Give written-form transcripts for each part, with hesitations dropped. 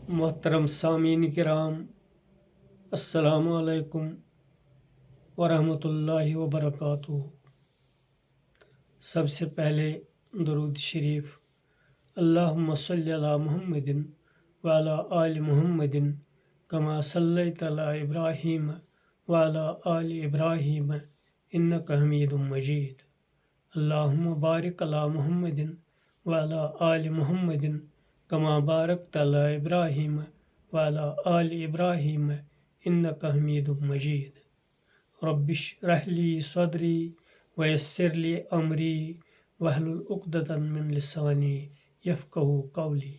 محترم سامعین کرام، السلام علیکم ورحمۃ اللہ وبرکاتہ۔ سب سے پہلے درود شریف، اللہم صلی علی محمد وعلی آل محمد کما صلیت علی ابراہیم وعلی آل ابراہیم انک حمید مجید۔ اللہم بارک علی محمد وعلی آل محمد کما بارکت علی ابراہیم وعلی آل ابراہیم انک حمید مجید۔ رب اشرح لی صدری ویسر لی امری واحلل عقدۃ من لسانی یفقہوا قولی۔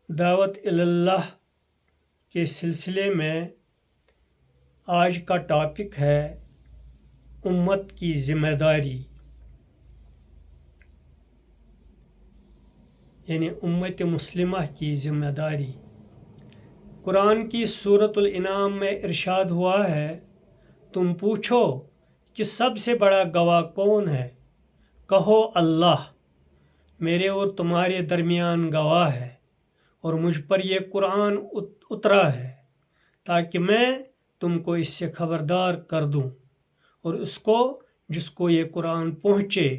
دعوت اللہ کے سلسلے میں آج کا ٹاپک ہے امت کی ذمہ داری، یعنی امت مسلمہ کی ذمہ داری۔ قرآن کی سورۃ الانعام میں ارشاد ہوا ہے، تم پوچھو کہ سب سے بڑا گواہ کون ہے؟ کہو اللہ، میرے اور تمہارے درمیان گواہ ہے، اور مجھ پر یہ قرآن اترا ہے تاکہ میں تم کو اس سے خبردار کر دوں اور اس کو جس کو یہ قرآن پہنچے۔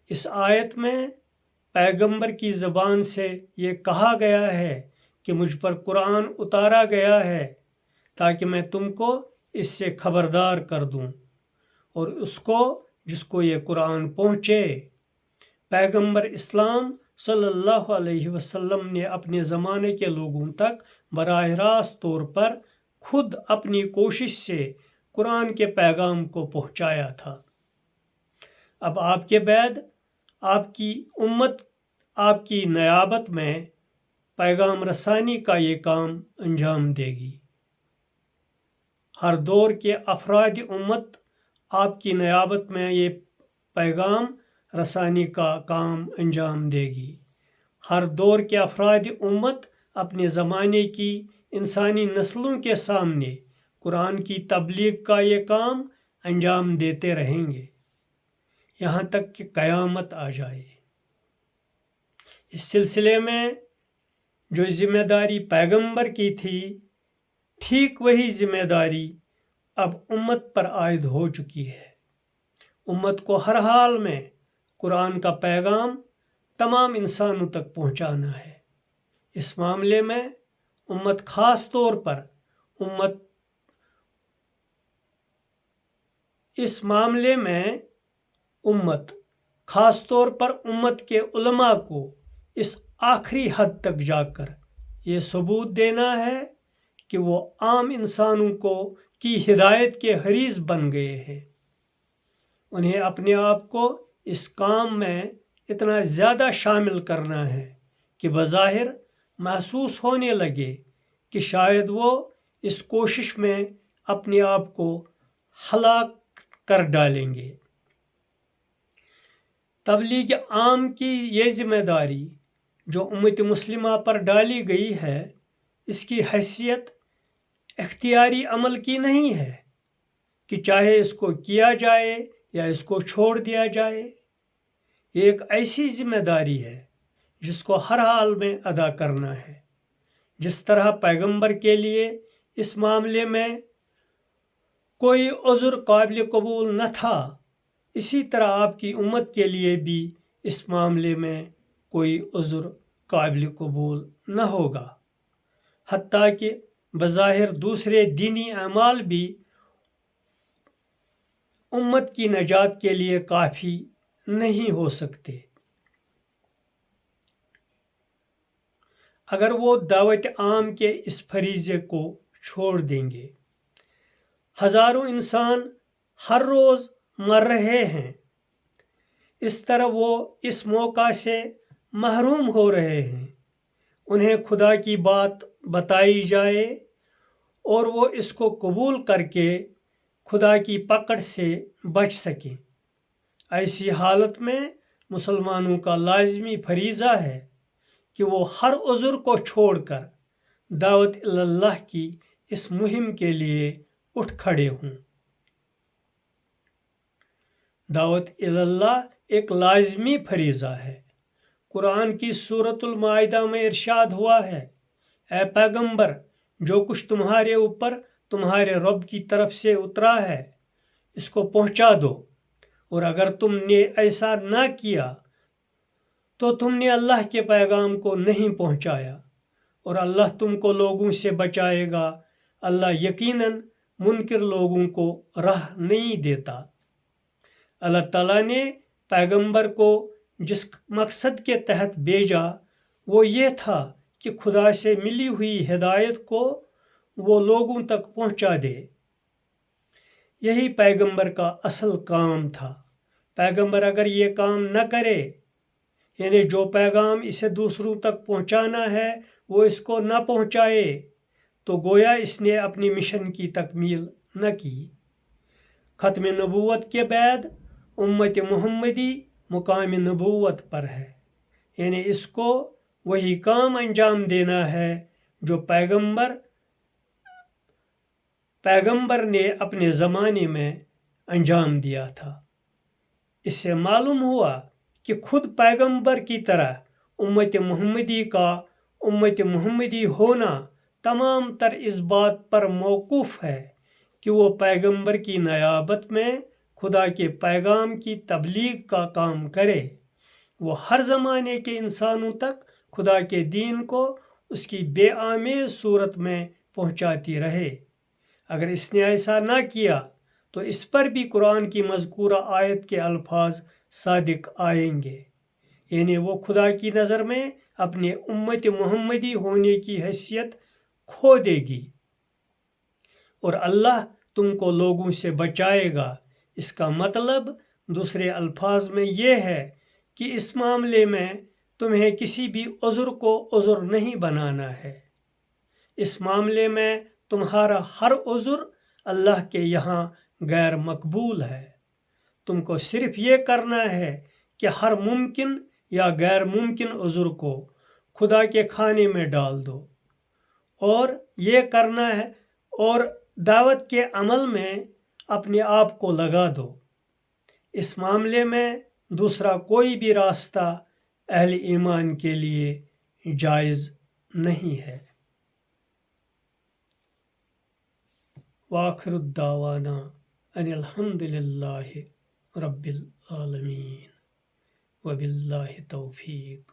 اس آیت میں پیغمبر کی زبان سے یہ کہا گیا ہے کہ مجھ پر قرآن اتارا گیا ہے تاکہ میں تم کو اس سے خبردار کر دوں اور اس کو جس کو یہ قرآن پہنچے۔ پیغمبر اسلام صلی اللہ علیہ وسلم نے اپنے زمانے کے لوگوں تک براہ راست طور پر خود اپنی کوشش سے قرآن کے پیغام کو پہنچایا تھا۔ اب آپ کے بعد آپ کی امت آپ کی نیابت میں پیغام رسانی کا یہ کام انجام دے گی۔ ہر دور کے افراد امت آپ کی نیابت میں یہ پیغام رسانی کا کام انجام دے گی۔ ہر دور کے افراد امت اپنے زمانے کی انسانی نسلوں کے سامنے قرآن کی تبلیغ کا یہ کام انجام دیتے رہیں گے یہاں تک کہ قیامت آ جائے۔ اس سلسلے میں جو ذمہ داری پیغمبر کی تھی، ٹھیک وہی ذمہ داری اب امت پر عائد ہو چکی ہے۔ امت کو ہر حال میں قرآن کا پیغام تمام انسانوں تک پہنچانا ہے۔ اس معاملے میں امت خاص طور پر امت کے علماء کو اس آخری حد تک جا کر یہ ثبوت دینا ہے کہ وہ عام انسانوں کی ہدایت کے حریص بن گئے ہیں۔ انہیں اپنے آپ کو اس کام میں اتنا زیادہ شامل کرنا ہے کہ بظاہر محسوس ہونے لگے کہ شاید وہ اس کوشش میں اپنے آپ کو ہلاک کر ڈالیں گے۔ تبلیغ عام کی یہ ذمہ داری جو امت مسلمہ پر ڈالی گئی ہے، اس کی حیثیت اختیاری عمل کی نہیں ہے کہ چاہے اس کو کیا جائے یا اس کو چھوڑ دیا جائے۔ یہ ایک ایسی ذمہ داری ہے جس کو ہر حال میں ادا کرنا ہے۔ جس طرح پیغمبر کے لیے اس معاملے میں کوئی عذر قابل قبول نہ تھا، اسی طرح آپ کی امت کے لیے بھی اس معاملے میں کوئی عذر قابل قبول نہ ہوگا۔ حتیٰ کہ بظاہر دوسرے دینی اعمال بھی امت کی نجات کے لیے کافی نہیں ہو سکتے اگر وہ دعوت عام کے اس فریضے کو چھوڑ دیں گے۔ ہزاروں انسان ہر روز مر رہے ہیں، اس طرح وہ اس موقع سے محروم ہو رہے ہیں۔ انہیں خدا کی بات بتائی جائے اور وہ اس کو قبول کر کے خدا کی پکڑ سے بچ سکیں۔ ایسی حالت میں مسلمانوں کا لازمی فریضہ ہے کہ وہ ہر عذر کو چھوڑ کر دعوت اللہ کی اس مہم کے لیے اٹھ کھڑے ہوں۔ دعوت اللہ ایک لازمی فریضہ ہے۔ قرآن کی سورۃ المائدہ میں ارشاد ہوا ہے، اے پیغمبر، جو کچھ تمہارے اوپر تمہارے رب کی طرف سے اترا ہے اس کو پہنچا دو، اور اگر تم نے ایسا نہ کیا تو تم نے اللہ کے پیغام کو نہیں پہنچایا، اور اللہ تم کو لوگوں سے بچائے گا۔ اللہ یقیناً منکر لوگوں کو راہ نہیں دیتا۔ اللہ تعالیٰ نے پیغمبر کو جس مقصد کے تحت بھیجا وہ یہ تھا کہ خدا سے ملی ہوئی ہدایت کو وہ لوگوں تک پہنچا دے۔ یہی پیغمبر کا اصل کام تھا۔ پیغمبر اگر یہ کام نہ کرے، یعنی جو پیغام اسے دوسروں تک پہنچانا ہے وہ اس کو نہ پہنچائے، تو گویا اس نے اپنی مشن کی تکمیل نہ کی۔ ختم نبوت کے بعد امت محمدی مقام نبوت پر ہے، یعنی اس کو وہی کام انجام دینا ہے جو پیغمبر نے اپنے زمانے میں انجام دیا تھا۔ اس سے معلوم ہوا کہ خود پیغمبر کی طرح امت محمدی ہونا تمام تر اس بات پر موقوف ہے کہ وہ پیغمبر کی نیابت میں خدا کے پیغام کی تبلیغ کا کام کرے۔ وہ ہر زمانے کے انسانوں تک خدا کے دین کو اس کی بے آمیز صورت میں پہنچاتی رہے۔ اگر اس نے ایسا نہ کیا تو اس پر بھی قرآن کی مذکورہ آیت کے الفاظ صادق آئیں گے، یعنی وہ خدا کی نظر میں اپنے امت محمدی ہونے کی حیثیت کھو دے گی، اور اللہ تم کو لوگوں سے بچائے گا۔ اس کا مطلب دوسرے الفاظ میں یہ ہے کہ اس معاملے میں تمہیں کسی بھی عذر کو عذر نہیں بنانا ہے۔ اس معاملے میں تمہارا ہر عذر اللہ کے یہاں غیر مقبول ہے۔ تم کو صرف یہ کرنا ہے کہ ہر ممکن یا غیر ممکن عذر کو خدا کے کھانے میں ڈال دو، اور یہ کرنا ہے، اور دعوت کے عمل میں اپنے آپ کو لگا دو۔ اس معاملے میں دوسرا کوئی بھی راستہ اہل ایمان کے لیے جائز نہیں ہے۔ وآخر الدعوانا ان الحمد للہ رب العالمین وباللہ توفیق۔